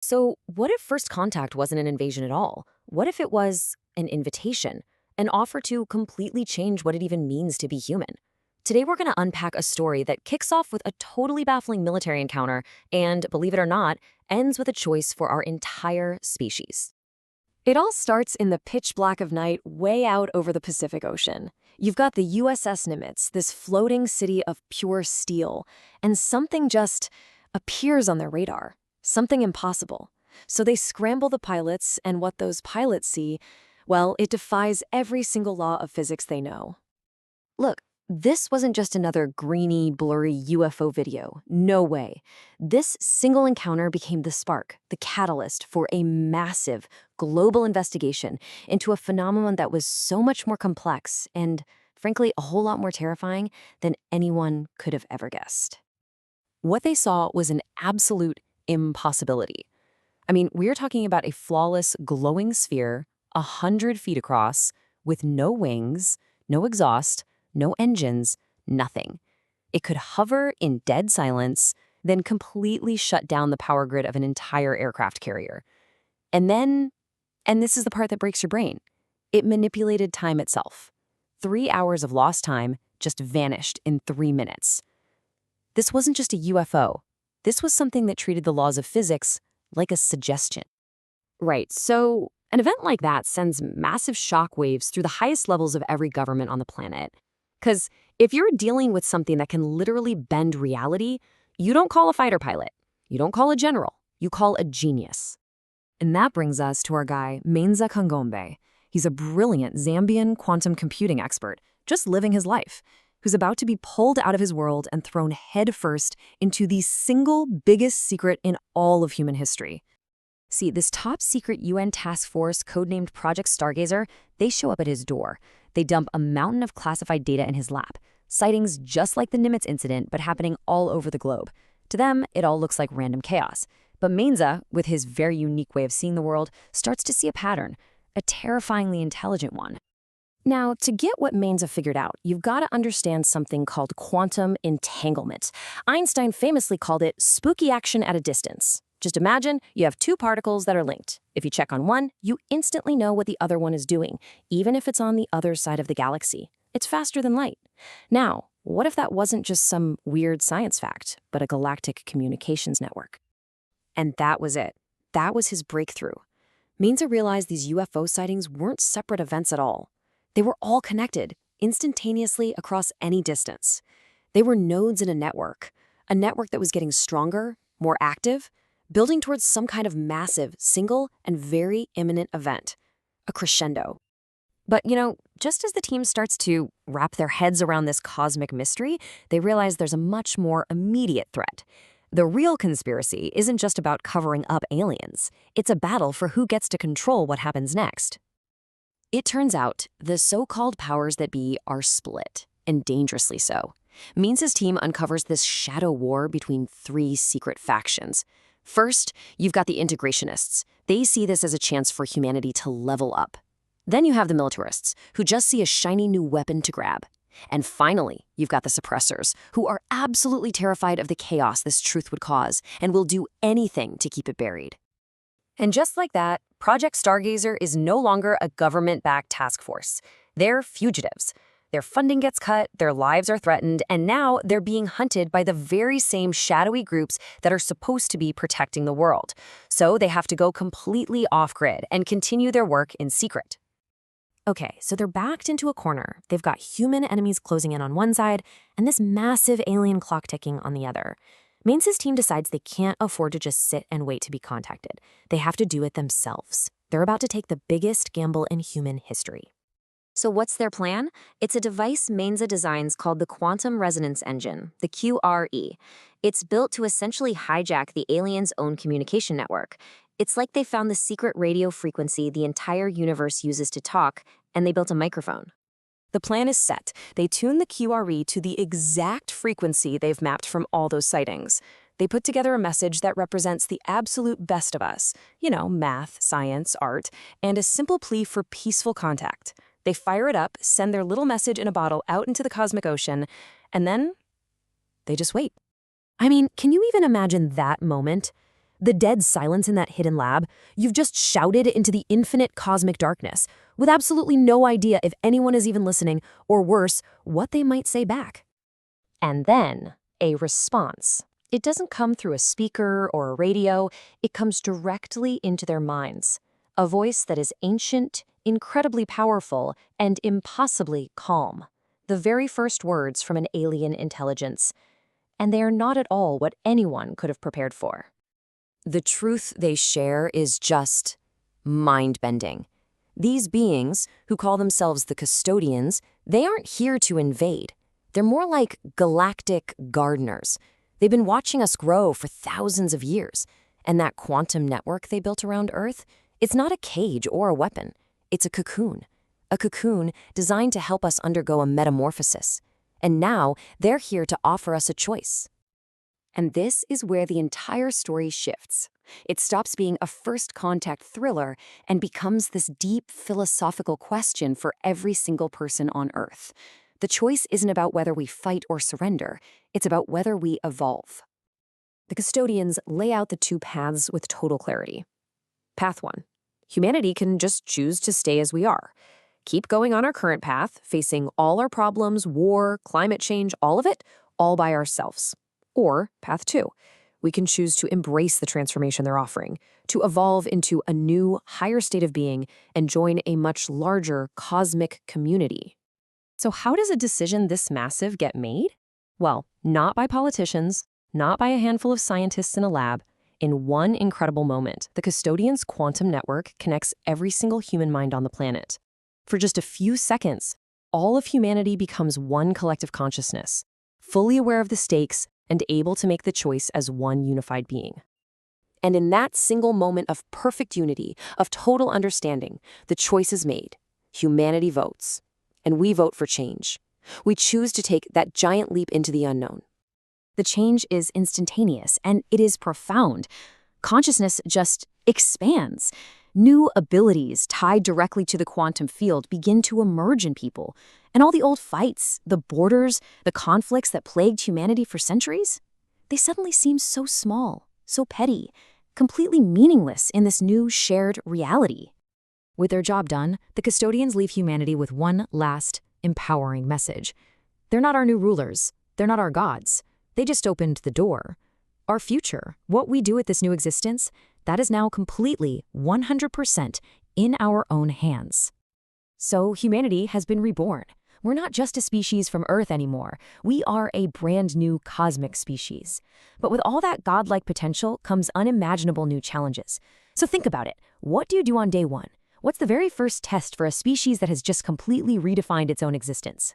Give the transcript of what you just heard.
So, what if first contact wasn't an invasion at all? What if it was an invitation, an offer to completely change what it even means to be human? Today, we're going to unpack a story that kicks off with a totally baffling military encounter and, believe it or not, ends with a choice for our entire species. It all starts in the pitch black of night way out over the Pacific Ocean. You've got the USS Nimitz, this floating city of pure steel, and something just appears on their radar. Something impossible. So they scramble the pilots, and what those pilots see, well, it defies every single law of physics they know. Look, this wasn't just another grainy, blurry UFO video. No way. This single encounter became the spark, the catalyst for a massive global investigation into a phenomenon that was so much more complex and, frankly, a whole lot more terrifying than anyone could have ever guessed. What they saw was an absolute impossibility. I mean, we're talking about a flawless, glowing sphere, 100 feet across, with no wings, no exhaust, no engines, nothing. It could hover in dead silence, then completely shut down the power grid of an entire aircraft carrier. And this is the part that breaks your brain, it manipulated time itself. 3 hours of lost time just vanished in 3 minutes. This wasn't just a UFO. This was something that treated the laws of physics like a suggestion. Right, so an event like that sends massive shock waves through the highest levels of every government on the planet. Because if you're dealing with something that can literally bend reality, you don't call a fighter pilot. You don't call a general. You call a genius. And that brings us to our guy, Mainza Kangombe. He's a brilliant Zambian quantum computing expert, just living his life, who's about to be pulled out of his world and thrown headfirst into the single biggest secret in all of human history. See, this top-secret UN task force, codenamed Project Stargazer, they show up at his door. They dump a mountain of classified data in his lap. Sightings just like the Nimitz incident, but happening all over the globe. To them, it all looks like random chaos. But Mainza, with his very unique way of seeing the world, starts to see a pattern, a terrifyingly intelligent one. Now, to get what Mainza figured out, you've got to understand something called quantum entanglement. Einstein famously called it spooky action at a distance. Just imagine you have two particles that are linked. If you check on one, you instantly know what the other one is doing, even if it's on the other side of the galaxy. It's faster than light. Now, what if that wasn't just some weird science fact, but a galactic communications network? And that was it. That was his breakthrough. Mainza realized these UFO sightings weren't separate events at all. They were all connected, instantaneously across any distance. They were nodes in a network that was getting stronger, more active, building towards some kind of massive, single, and very imminent event, a crescendo. But, just as the team starts to wrap their heads around this cosmic mystery, they realize there's a much more immediate threat. The real conspiracy isn't just about covering up aliens. It's a battle for who gets to control what happens next. It turns out the so-called powers that be are split, and dangerously so. Mainza's team uncovers this shadow war between three secret factions. First, you've got the integrationists. They see this as a chance for humanity to level up. Then you have the militarists, who just see a shiny new weapon to grab. And finally, you've got the suppressors, who are absolutely terrified of the chaos this truth would cause and will do anything to keep it buried. And just like that, Project Stargazer is no longer a government-backed task force. They're fugitives. Their funding gets cut, their lives are threatened, and now they're being hunted by the very same shadowy groups that are supposed to be protecting the world. So they have to go completely off-grid and continue their work in secret. Okay, so they're backed into a corner. They've got human enemies closing in on one side and this massive alien clock ticking on the other. Mainza's team decides they can't afford to just sit and wait to be contacted. They have to do it themselves. They're about to take the biggest gamble in human history. So what's their plan? It's a device Mainza designs called the Quantum Resonance Engine, the QRE. It's built to essentially hijack the aliens' own communication network. It's like they found the secret radio frequency the entire universe uses to talk, and they built a microphone. The plan is set. They tune the QRE to the exact frequency they've mapped from all those sightings. They put together a message that represents the absolute best of us, math, science, art, and a simple plea for peaceful contact. They fire it up, send their little message in a bottle out into the cosmic ocean, and then they just wait. I mean, can you even imagine that moment? The dead silence in that hidden lab, you've just shouted into the infinite cosmic darkness, with absolutely no idea if anyone is even listening, or worse, what they might say back. And then, a response. It doesn't come through a speaker or a radio, it comes directly into their minds. A voice that is ancient, incredibly powerful, and impossibly calm. The very first words from an alien intelligence. And they are not at all what anyone could have prepared for. The truth they share is just mind-bending. These beings, who call themselves the custodians, they aren't here to invade. They're more like galactic gardeners. They've been watching us grow for thousands of years. And that quantum network they built around Earth, it's not a cage or a weapon. It's a cocoon. A cocoon designed to help us undergo a metamorphosis. And now they're here to offer us a choice. And this is where the entire story shifts. It stops being a first contact thriller and becomes this deep philosophical question for every single person on Earth. The choice isn't about whether we fight or surrender, it's about whether we evolve. The custodians lay out the two paths with total clarity. Path 1. Humanity can just choose to stay as we are. Keep going on our current path, facing all our problems, war, climate change, all of it, all by ourselves. Or path 2. We can choose to embrace the transformation they're offering, to evolve into a new, higher state of being and join a much larger cosmic community. So how does a decision this massive get made? Well, not by politicians, not by a handful of scientists in a lab. In one incredible moment, the custodians' quantum network connects every single human mind on the planet. For just a few seconds, all of humanity becomes one collective consciousness, fully aware of the stakes and able to make the choice as one unified being. And in that single moment of perfect unity, of total understanding, the choice is made. Humanity votes. And we vote for change. We choose to take that giant leap into the unknown. The change is instantaneous, and it is profound. Consciousness just expands. New abilities tied directly to the quantum field begin to emerge in people. And all the old fights, the borders, the conflicts that plagued humanity for centuries, they suddenly seem so small, so petty, completely meaningless in this new shared reality. With their job done, the custodians leave humanity with one last, empowering message. They're not our new rulers. They're not our gods. They just opened the door. Our future, what we do with this new existence, that is now completely, 100% in our own hands. So humanity has been reborn. We're not just a species from Earth anymore. We are a brand new cosmic species. But with all that godlike potential comes unimaginable new challenges. So think about it. What do you do on day one? What's the very first test for a species that has just completely redefined its own existence?